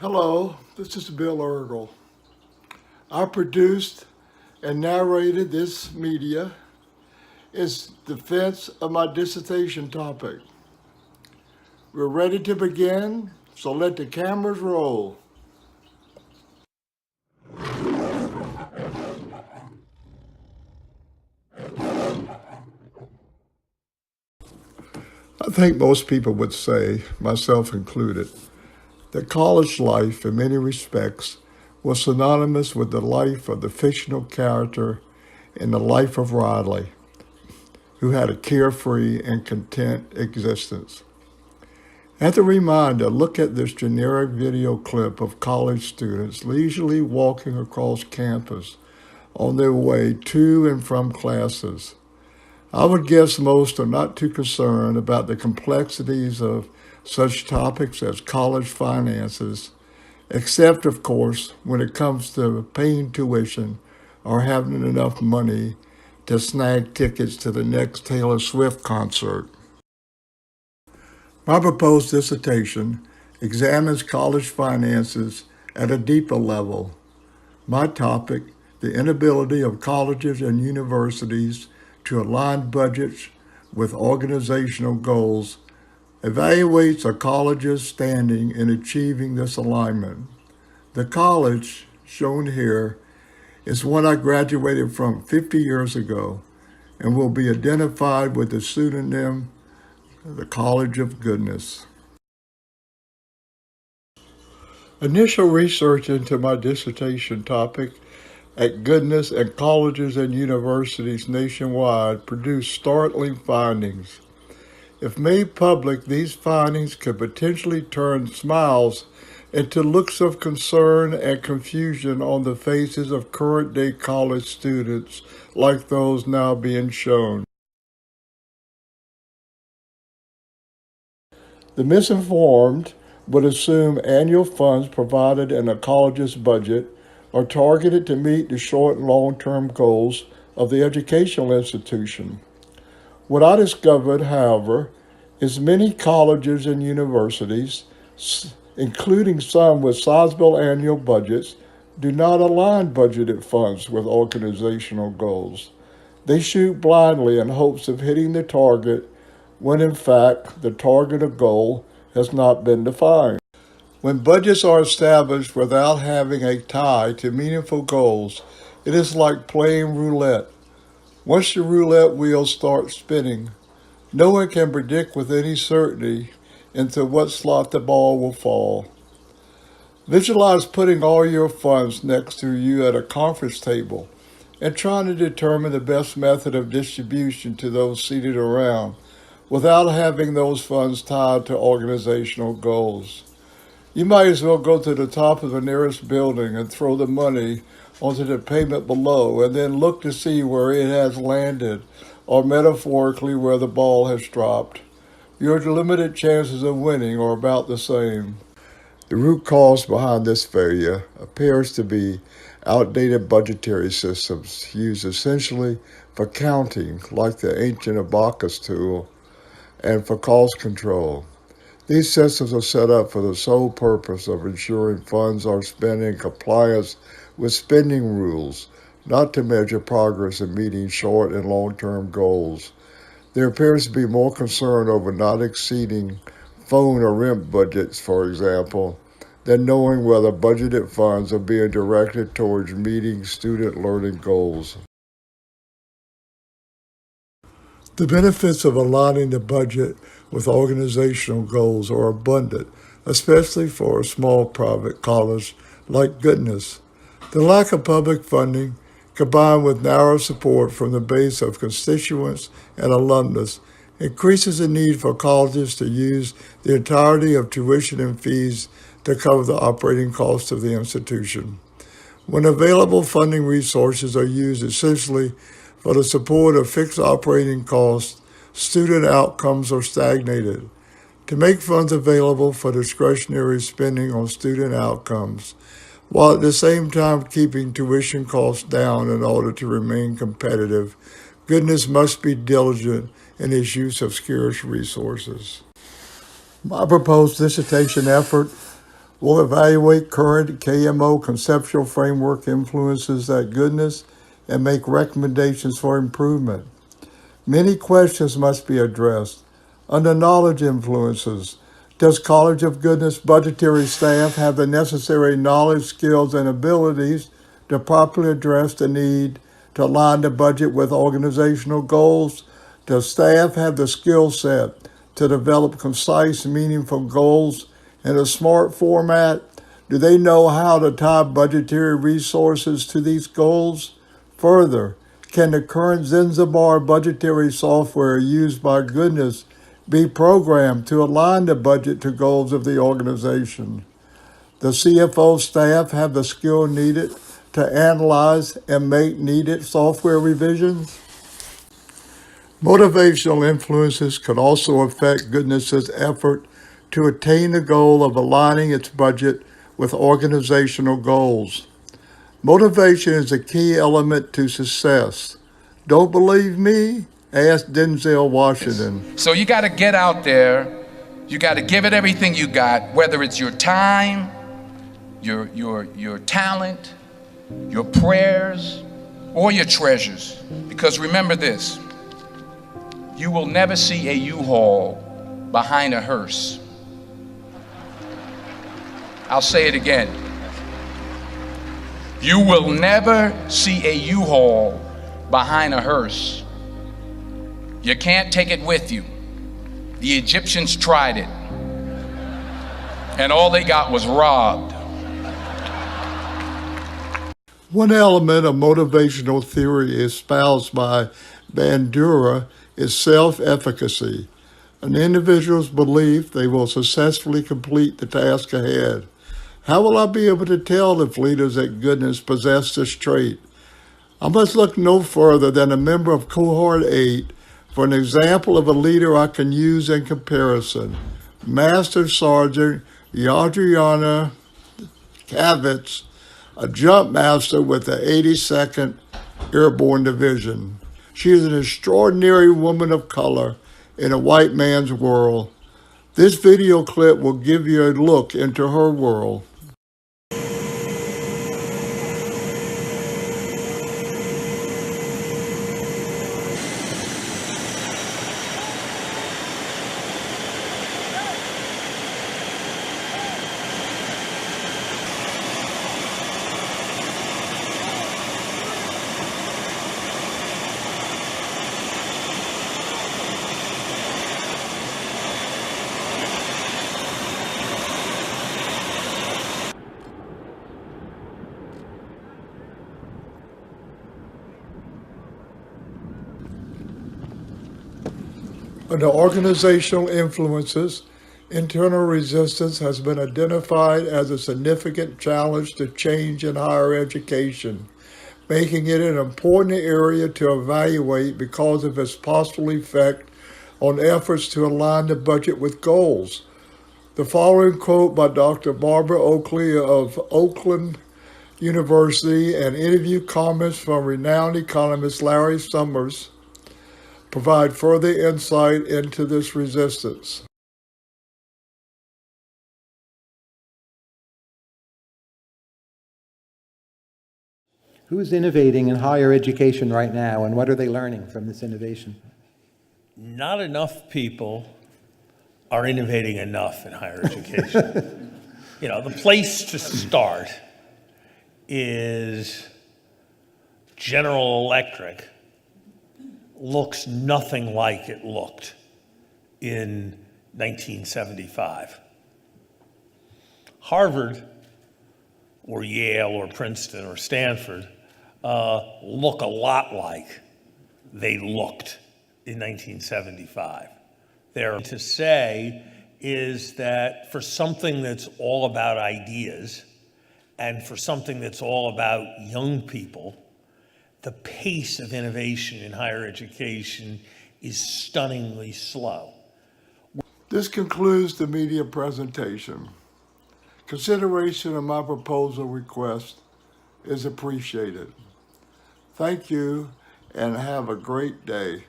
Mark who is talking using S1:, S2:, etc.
S1: Hello, this is Bill Eargle. I produced and narrated this media is defense of my dissertation topic. We're ready to begin, so let the cameras roll. I think most people would say, myself included, that college life in many respects was synonymous with the life of the fictional character in the life of Riley, who had a carefree and content existence. As a reminder, look at this generic video clip of college students leisurely walking across campus on their way to and from classes. I would guess most are not too concerned about the complexities of such topics as college finances, except, of course, when it comes to paying tuition or having enough money to snag tickets to the next Taylor Swift concert. My proposed dissertation examines college finances at a deeper level. My topic, the inability of colleges and universities to align budgets with organizational goals, evaluates a college's standing in achieving this alignment. The college, shown here, is one I graduated from 50 years ago and will be identified with the pseudonym the College of Goodness. Initial research into my dissertation topic at Goodness and colleges and universities nationwide produced startling findings. If made public, these findings could potentially turn smiles into looks of concern and confusion on the faces of current-day college students like those now being shown. The misinformed would assume annual funds provided in a college's budget are targeted to meet the short and long-term goals of the educational institution. What I discovered, however, is many colleges and universities, including some with sizable annual budgets, do not align budgeted funds with organizational goals. They shoot blindly in hopes of hitting the target when in fact the target or goal has not been defined. When budgets are established without having a tie to meaningful goals, it is like playing roulette. Once the roulette wheel starts spinning, no one can predict with any certainty into what slot the ball will fall. Visualize putting all your funds next to you at a conference table and trying to determine the best method of distribution to those seated around without having those funds tied to organizational goals. You might as well go to the top of the nearest building and throw the money onto the pavement below and then look to see where it has landed, or metaphorically where the ball has dropped. Your limited chances of winning are about the same. The root cause behind this failure appears to be outdated budgetary systems used essentially for counting, like the ancient abacus tool, and for cost control. These systems are set up for the sole purpose of ensuring funds are spent in compliance with spending rules, not to measure progress in meeting short and long-term goals. There appears to be more concern over not exceeding phone or rent budgets, for example, than knowing whether budgeted funds are being directed towards meeting student learning goals. The benefits of aligning the budget with organizational goals are abundant, especially for a small private college like Goodness. The lack of public funding, combined with narrow support from the base of constituents and alumnus, increases the need for colleges to use the entirety of tuition and fees to cover the operating costs of the institution. When available funding resources are used essentially for the support of fixed operating costs, student outcomes are stagnated. To make funds available for discretionary spending on student outcomes, while at the same time keeping tuition costs down in order to remain competitive, Goodness must be diligent in its use of scarce resources. My proposed dissertation effort We'll evaluate current KMO conceptual framework influences that goodness and make recommendations for improvement. Many questions must be addressed. Under knowledge influences, does College of Goodness budgetary staff have the necessary knowledge, skills, and abilities to properly address the need to align the budget with organizational goals? Does staff have the skill set to develop concise, meaningful goals in a smart format? Do they know how to tie budgetary resources to these goals? Further, can the current Zanzibar budgetary software used by Goodness be programmed to align the budget to goals of the organization? The CFO staff have the skill needed to analyze and make needed software revisions? Motivational influences could also affect Goodness's effort to attain the goal of aligning its budget with organizational goals. Motivation is a key element to success. Don't believe me? Ask Denzel Washington.
S2: So you got to get out there. You got to give it everything you got, whether it's your time, your talent, your prayers, or your treasures. Because remember this, you will never see a U-Haul behind a hearse. I'll say it again. You will never see a U-Haul behind a hearse. You can't take it with you. The Egyptians tried it, and all they got was robbed.
S1: One element of motivational theory espoused by Bandura is self-efficacy, an individual's belief they will successfully complete the task ahead. How will I be able to tell if leaders at Goodness possess this trait? I must look no further than a member of Cohort 8 for an example of a leader I can use in comparison. Master Sergeant Yadriana Kavitz, a jump master with the 82nd Airborne Division. She is an extraordinary woman of color in a white man's world. This video clip will give you a look into her world. Under organizational influences, internal resistance has been identified as a significant challenge to change in higher education, making it an important area to evaluate because of its possible effect on efforts to align the budget with goals. The following quote by Dr. Barbara Oakley of Oakland University and interview comments from renowned economist Larry Summers provide further insight into this resistance.
S3: Who's innovating in higher education right now, and what are they learning from this innovation?
S4: Not enough people are innovating enough in higher education. The place to start is General Electric looks nothing like it looked in 1975. Harvard or Yale or Princeton or Stanford look a lot like they looked in 1975. There to say is that for something that's all about ideas and for something that's all about young people, the pace of innovation in higher education is stunningly slow.
S1: This concludes the media presentation. Consideration of my proposal request is appreciated. Thank you and have a great day.